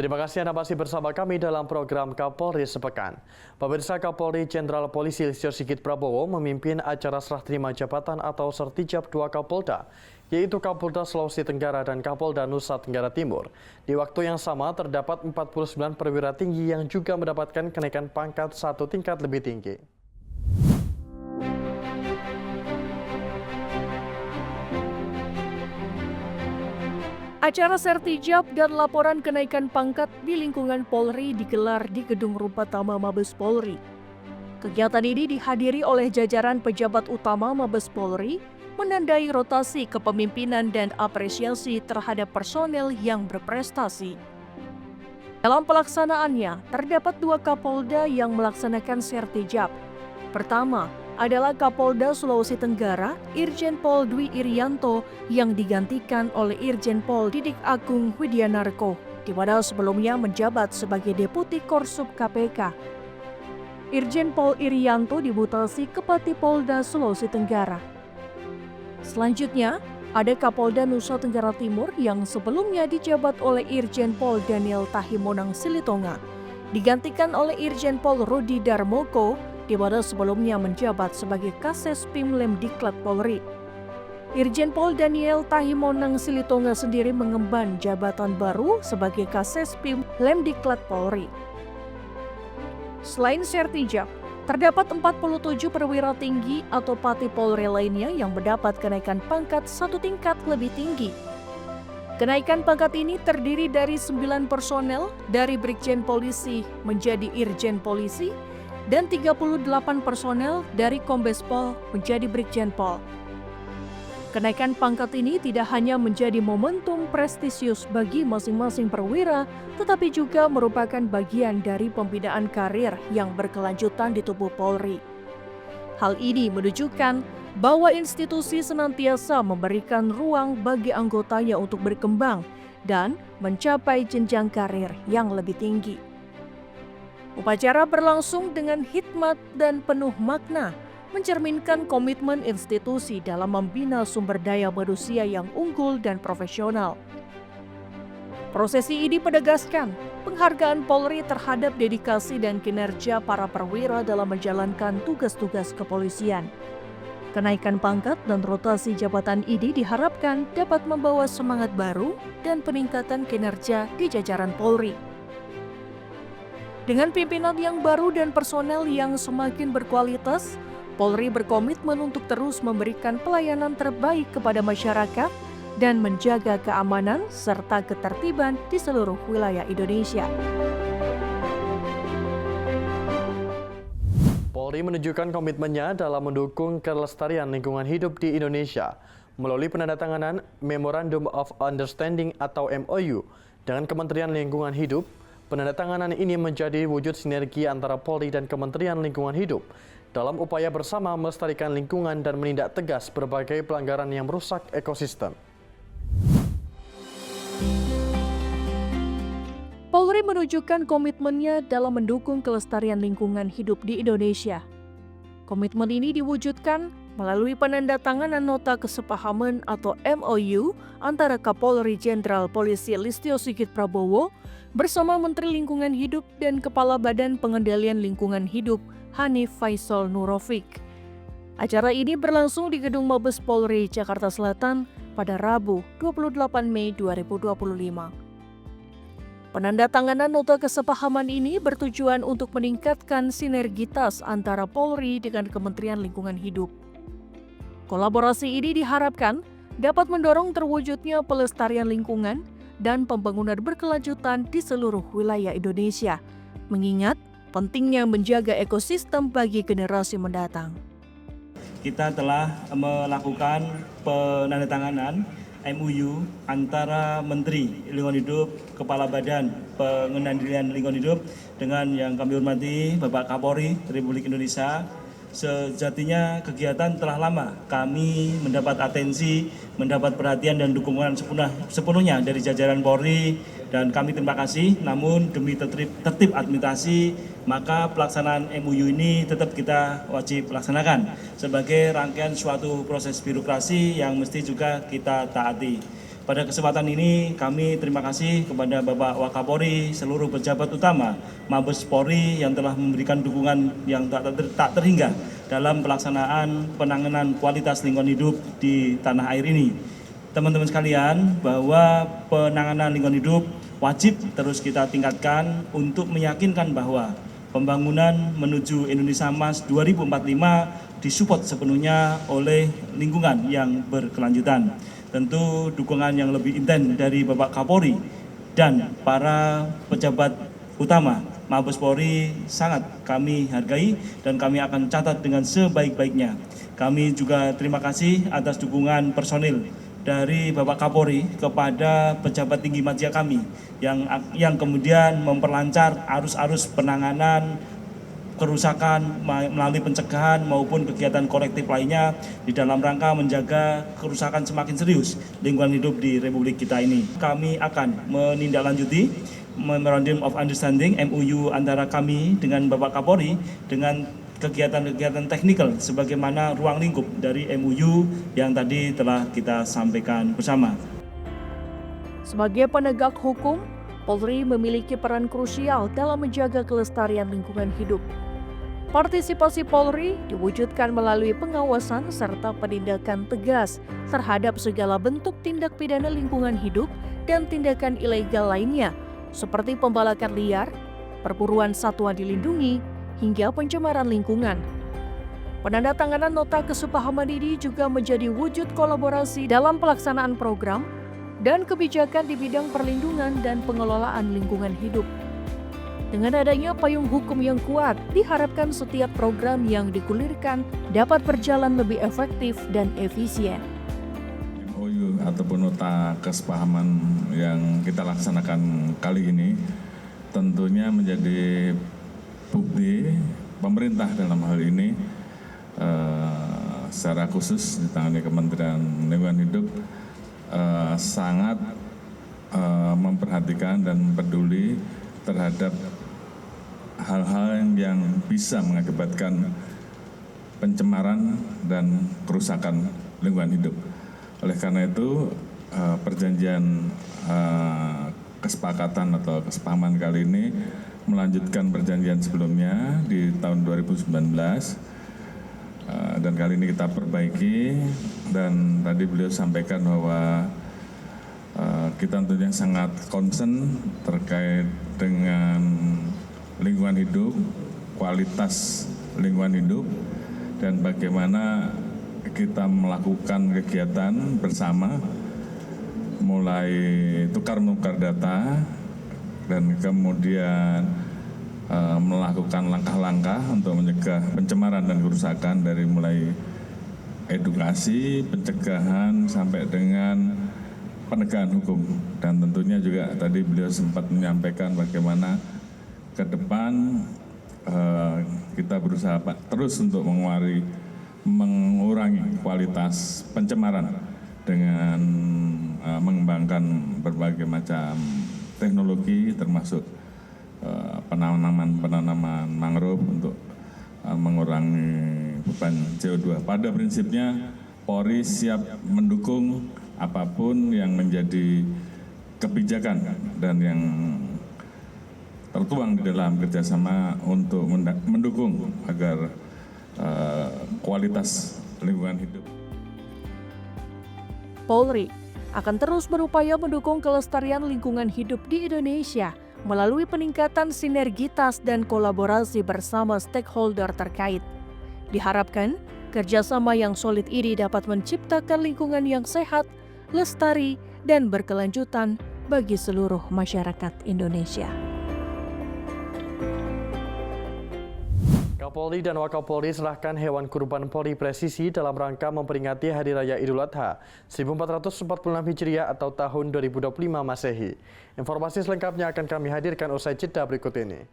Terima kasih Anda masih bersama kami dalam program Kapolri Sepekan. Pemirsa, Kapolri Jenderal Polisi Listio Sigit Prabowo memimpin acara serah terima jabatan atau sertijab 2 Kapolda, yaitu Kapolda Sulawesi Tenggara dan Kapolda Nusa Tenggara Timur. Di waktu yang sama terdapat 49 perwira tinggi yang juga mendapatkan kenaikan pangkat 1 tingkat lebih tinggi. Acara sertijab dan laporan kenaikan pangkat di lingkungan Polri digelar di Gedung Rupatama Mabes Polri. Kegiatan ini dihadiri oleh jajaran pejabat utama Mabes Polri, menandai rotasi kepemimpinan dan apresiasi terhadap personel yang berprestasi. Dalam pelaksanaannya, terdapat 2 Kapolda yang melaksanakan sertijab. Pertama adalah Kapolda Sulawesi Tenggara, Irjen Pol Dwi Irianto yang digantikan oleh Irjen Pol Didik Agung Widianarko, di mana sebelumnya menjabat sebagai Deputi Korsup KPK. Irjen Pol Irianto dimutasi ke Pati Polda Sulawesi Tenggara. Selanjutnya, ada Kapolda Nusa Tenggara Timur yang sebelumnya dijabat oleh Irjen Pol Daniel Tahimonang Silitonga, digantikan oleh Irjen Pol Rudi Darmoko, di mana sebelumnya menjabat sebagai Kasespim Lemdiklat Polri. Irjen Pol Daniel Tahimonang Silitonga sendiri mengemban jabatan baru sebagai Kasespim Lemdiklat Polri. Selain sertijab, terdapat 47 perwira tinggi atau Pati Polri lainnya yang mendapat kenaikan pangkat 1 tingkat lebih tinggi. Kenaikan pangkat ini terdiri dari 9 personel dari Brigjen Polisi menjadi Irjen Polisi, dan 38 personel dari Kombes Pol menjadi Brigjen Pol. Kenaikan pangkat ini tidak hanya menjadi momentum prestisius bagi masing-masing perwira, tetapi juga merupakan bagian dari pembinaan karir yang berkelanjutan di tubuh Polri. Hal ini menunjukkan bahwa institusi senantiasa memberikan ruang bagi anggotanya untuk berkembang dan mencapai jenjang karir yang lebih tinggi. Upacara berlangsung dengan hikmat dan penuh makna, mencerminkan komitmen institusi dalam membina sumber daya manusia yang unggul dan profesional. Prosesi ini menegaskan penghargaan Polri terhadap dedikasi dan kinerja para perwira dalam menjalankan tugas-tugas kepolisian. Kenaikan pangkat dan rotasi jabatan ini diharapkan dapat membawa semangat baru dan peningkatan kinerja di jajaran Polri. Dengan pimpinan yang baru dan personel yang semakin berkualitas, Polri berkomitmen untuk terus memberikan pelayanan terbaik kepada masyarakat dan menjaga keamanan serta ketertiban di seluruh wilayah Indonesia. Polri menunjukkan komitmennya dalam mendukung kelestarian lingkungan hidup di Indonesia melalui penandatanganan Memorandum of Understanding atau MOU dengan Kementerian Lingkungan Hidup. Penandatanganan ini menjadi wujud sinergi antara Polri dan Kementerian Lingkungan Hidup dalam upaya bersama melestarikan lingkungan dan menindak tegas berbagai pelanggaran yang merusak ekosistem. Polri menunjukkan komitmennya dalam mendukung kelestarian lingkungan hidup di Indonesia. Komitmen ini diwujudkan melalui penandatanganan nota kesepahaman atau MOU antara Kapolri Jenderal Polisi Listio Sigit Prabowo bersama Menteri Lingkungan Hidup dan Kepala Badan Pengendalian Lingkungan Hidup Hanif Faisal Nurofik. Acara ini berlangsung di Gedung Mabes Polri, Jakarta Selatan pada Rabu 28 Mei 2025. Penandatanganan nota kesepahaman ini bertujuan untuk meningkatkan sinergitas antara Polri dengan Kementerian Lingkungan Hidup. Kolaborasi ini diharapkan dapat mendorong terwujudnya pelestarian lingkungan dan pembangunan berkelanjutan di seluruh wilayah Indonesia, mengingat pentingnya menjaga ekosistem bagi generasi mendatang. Kita telah melakukan penandatanganan MOU antara Menteri Lingkungan Hidup, Kepala Badan Pengendalian Lingkungan Hidup dengan yang kami hormati Bapak Kapolri Republik Indonesia. Sejatinya kegiatan telah lama kami mendapat atensi, mendapat perhatian dan dukungan sepenuhnya dari jajaran Polri dan kami terima kasih. Namun demi tertib administrasi, maka pelaksanaan MOU ini tetap kita wajib laksanakan sebagai rangkaian suatu proses birokrasi yang mesti juga kita taati. Pada kesempatan ini kami terima kasih kepada Bapak Wakapolri, seluruh pejabat utama Mabes Polri yang telah memberikan dukungan yang tak terhingga dalam pelaksanaan penanganan kualitas lingkungan hidup di tanah air ini. Teman-teman sekalian, bahwa penanganan lingkungan hidup wajib terus kita tingkatkan untuk meyakinkan bahwa pembangunan menuju Indonesia Emas 2045 disupport sepenuhnya oleh lingkungan yang berkelanjutan. Tentu dukungan yang lebih intens dari Bapak Kapolri dan para pejabat utama Mabes Polri sangat kami hargai dan kami akan catat dengan sebaik-baiknya. Kami juga terima kasih atas dukungan personil dari Bapak Kapolri kepada pejabat tinggi media kami yang kemudian memperlancar arus-arus penanganan kerusakan melalui pencegahan maupun kegiatan korektif lainnya di dalam rangka menjaga kerusakan semakin serius lingkungan hidup di Republik kita ini. Kami akan menindaklanjuti Memorandum of Understanding MOU antara kami dengan Bapak Kapolri dengan kegiatan-kegiatan teknikal sebagaimana ruang lingkup dari MOU yang tadi telah kita sampaikan bersama. Sebagai penegak hukum, Polri memiliki peran krusial dalam menjaga kelestarian lingkungan hidup. Partisipasi Polri diwujudkan melalui pengawasan serta penindakan tegas terhadap segala bentuk tindak pidana lingkungan hidup dan tindakan ilegal lainnya, seperti pembalakan liar, perburuan satwa dilindungi, hingga pencemaran lingkungan. Penandatanganan nota kesepahaman ini juga menjadi wujud kolaborasi dalam pelaksanaan program dan kebijakan di bidang perlindungan dan pengelolaan lingkungan hidup. Dengan adanya payung hukum yang kuat, diharapkan setiap program yang digulirkan dapat berjalan lebih efektif dan efisien. MOU ataupun nota kesepahaman yang kita laksanakan kali ini tentunya menjadi bukti pemerintah dalam hal ini secara khusus ditangani Kementerian Lingkungan Hidup sangat memperhatikan dan peduli terhadap hal-hal yang bisa mengakibatkan pencemaran dan kerusakan lingkungan hidup. Oleh karena itu, perjanjian kesepakatan atau kesepahaman kali ini melanjutkan perjanjian sebelumnya di tahun 2019 dan kali ini kita perbaiki, dan tadi beliau sampaikan bahwa kita tentunya sangat concern terkait dengan lingkungan hidup, kualitas lingkungan hidup, dan bagaimana kita melakukan kegiatan bersama, mulai tukar-menukar data, dan kemudian melakukan langkah-langkah untuk mencegah pencemaran dan kerusakan dari mulai edukasi, pencegahan, sampai dengan penegakan hukum. Dan tentunya juga tadi beliau sempat menyampaikan bagaimana ke depan kita berusaha terus untuk mengurangi kualitas pencemaran dengan mengembangkan berbagai macam teknologi termasuk penanaman mangrove untuk mengurangi beban CO2. Pada prinsipnya Polri siap mendukung apapun yang menjadi kebijakan dan yang tertuang di dalam kerjasama untuk mendukung agar kualitas lingkungan hidup. Polri akan terus berupaya mendukung kelestarian lingkungan hidup di Indonesia melalui peningkatan sinergitas dan kolaborasi bersama stakeholder terkait. Diharapkan, kerjasama yang solid ini dapat menciptakan lingkungan yang sehat, lestari, dan berkelanjutan bagi seluruh masyarakat Indonesia. Kapolri dan Wakapolri serahkan hewan kurban Polri presisi dalam rangka memperingati Hari Raya Idul Adha 1446 Hijriah atau tahun 2025 Masehi. Informasi selengkapnya akan kami hadirkan usai jeda berikut ini.